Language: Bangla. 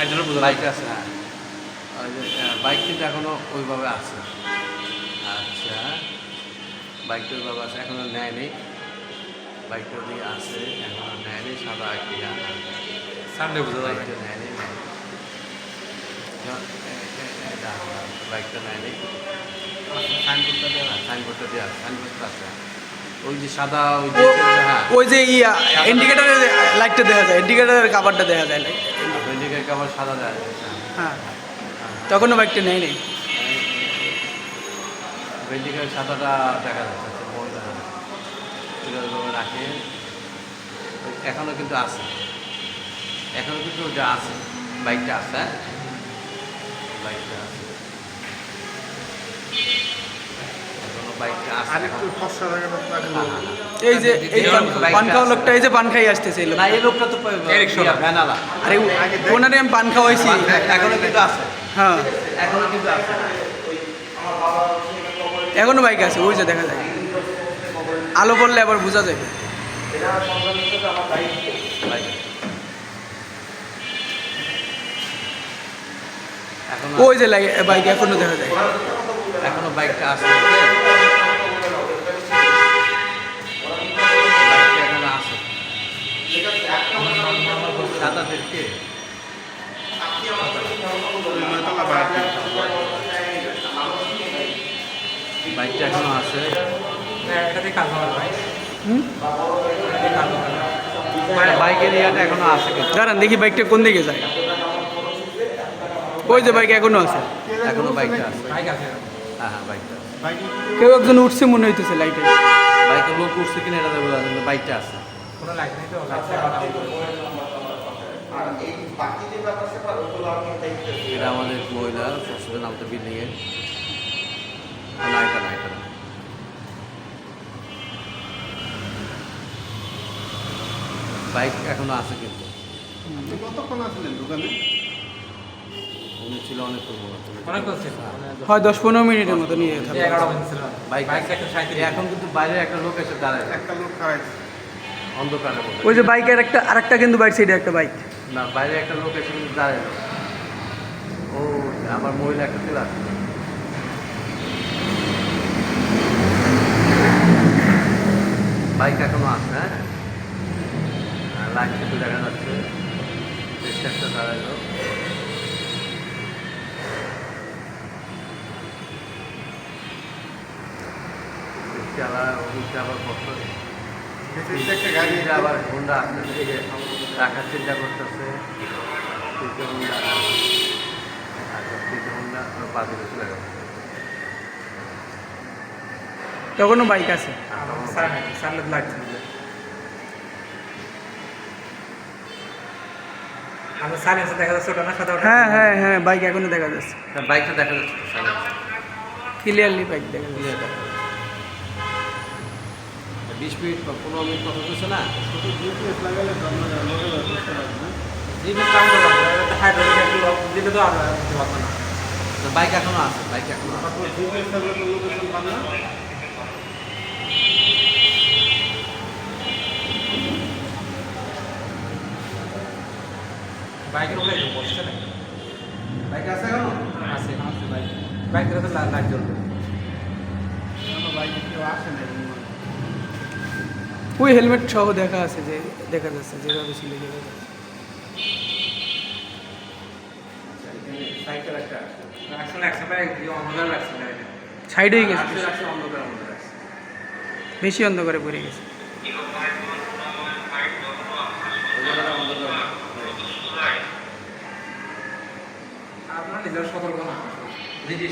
বাইক আছে, হ্যাঁ বাইক কিন্তু এখনো ওইভাবে আছে। আচ্ছা বাইকটা ওইভাবে আছে, এখনো নেয় নেই, বাইকটা ওদিকে আছে এখনো নেয় নেই, সাদা ক্লিয়ার সামনে বুঝা যাবে। বাইকটা নেয় নেই, বাইকটা নেয় নেই, সাইনবোর্ডটা দেওয়া, সাইনবোর্ডটা আছে ওই যে সাদা ওই যে, হ্যাঁ ওই যে ইন্ডিকেটারের লাইটটা দেখা যায়, ইন্ডিকেটারের কাভারটা দেখা যায়। ভেন্ডিকের কাভার সাদা দেওয়া আছে, হ্যাঁ, তখনও বাইকটা নেই নেই। ভেন্ডিকের সাদাটা দেখা যাচ্ছে, রাখে এখনো কিন্তু আছে, এখনো কিন্তু ওটা আছে, বাইকটা আছে, হ্যাঁ বাইকটা আছে, এখনো বাইকটা আছে। এই যে এই পান খাওয়া লোকটা, এই যে পান খাই আসতেছে না এই লোকটা তো ভ্যানালা, আরে ওনারে আমি পান খাওয়াইছি, এখনো কিন্তু আছে, হ্যাঁ এখনো কিন্তু আছে, এখনো বাইক আছে, ওই যে দেখা যায়, আলো পড়লে আবার বোঝা যাবে। এখনো ওই যে বাইক এখনো দেখা যায়। এখনো বাইকটা আছে, এখনো আছে সাদা থেকে বাইকটা এখনো আছে, বাইকের ইয়াটা এখনো আছে কিন্তু, দাঁড়ান দেখি বাইকটা কোন দিকে যায়। ওই যে বাইক এখনো আছে, এখনো বাইকটা আছে, হ্যাঁ হ্যাঁ বাইকটা আছে, কেউ একজন উঠছে মনে হইতেছে লাইটে। বাইকের লোক উঠছে কিনা এটা বোঝা যাচ্ছে না, বাইকটা আছে। এটা আমাদের মহিলা শ্বশুরের নামটা বিল্ডিংয়ে, না এটা না, এটা না, বাইক এখনো আছে কিন্তু, কতক্ষণ আসলেন দোকানে? উনি ছিল অনেক হয় 10-15 মিনিটের মতো নিয়ে যেতে হবে। বাইক এখন কিন্তু বাইরে একটা লোক এসে দাঁড়ায়, একটা লোক খাওয়াইছে। অন্ধকারে বলে ওই যে বাইকের আরেকটা কিন্তু বাইক সাইডে একটা বাইক। না, বাইরে একটা লোক এসে কিন্তু দাঁড়ায়, ও আমার মহিলা একটা ছিল আছে, বাইক এখনো আছে, হ্যাঁ লাইট কিন্তু দেখা যাচ্ছে, বেশ একটা দাঁড়ালো, আবার কষ্ট একটা গাড়ি আবার হোন্ডা আসতেছে, রাখার চিন্তা করতেছে, হোন্ডা হোন্ডা বাতিল চলে গেল, তখনও বাইক আছে। হ্যাঁ হ্যাঁ হ্যাঁ বাইক এখনো দেখা যাচ্ছে, বাইকটা দেখা যাচ্ছে ক্লিয়ারলি বাইক দেখা যাচ্ছে। 20 মিনিট বা 15 মিনিট কথা বলছে না, জিপিএস লাগালে তো আমরা লোকেরা বুঝতে পারবে না। বাইক এখনো আছে, বাইক এখনো আছে, তারপর জিপিএস থাকলে তো লোকেশন পান না। বাইকের উপরে বসছে না, বাইক আছে এখনো, আছে বাইকের তো লাইট জ্বলবে, বাইকে কেউ আসে না। ওই হেলমেট সহ দেখা আছে, যে দেখা যাচ্ছে যেভাবে ছিল যেভাবে সাইকেল একটা অন্ধকার লাগছে না, সাইড হয়ে গেছে, অন্ধকার মধ্যে আছে, বেশি অন্ধকারে পড়ে গেছে। আপনার নিজের সতর্ক না। জি জি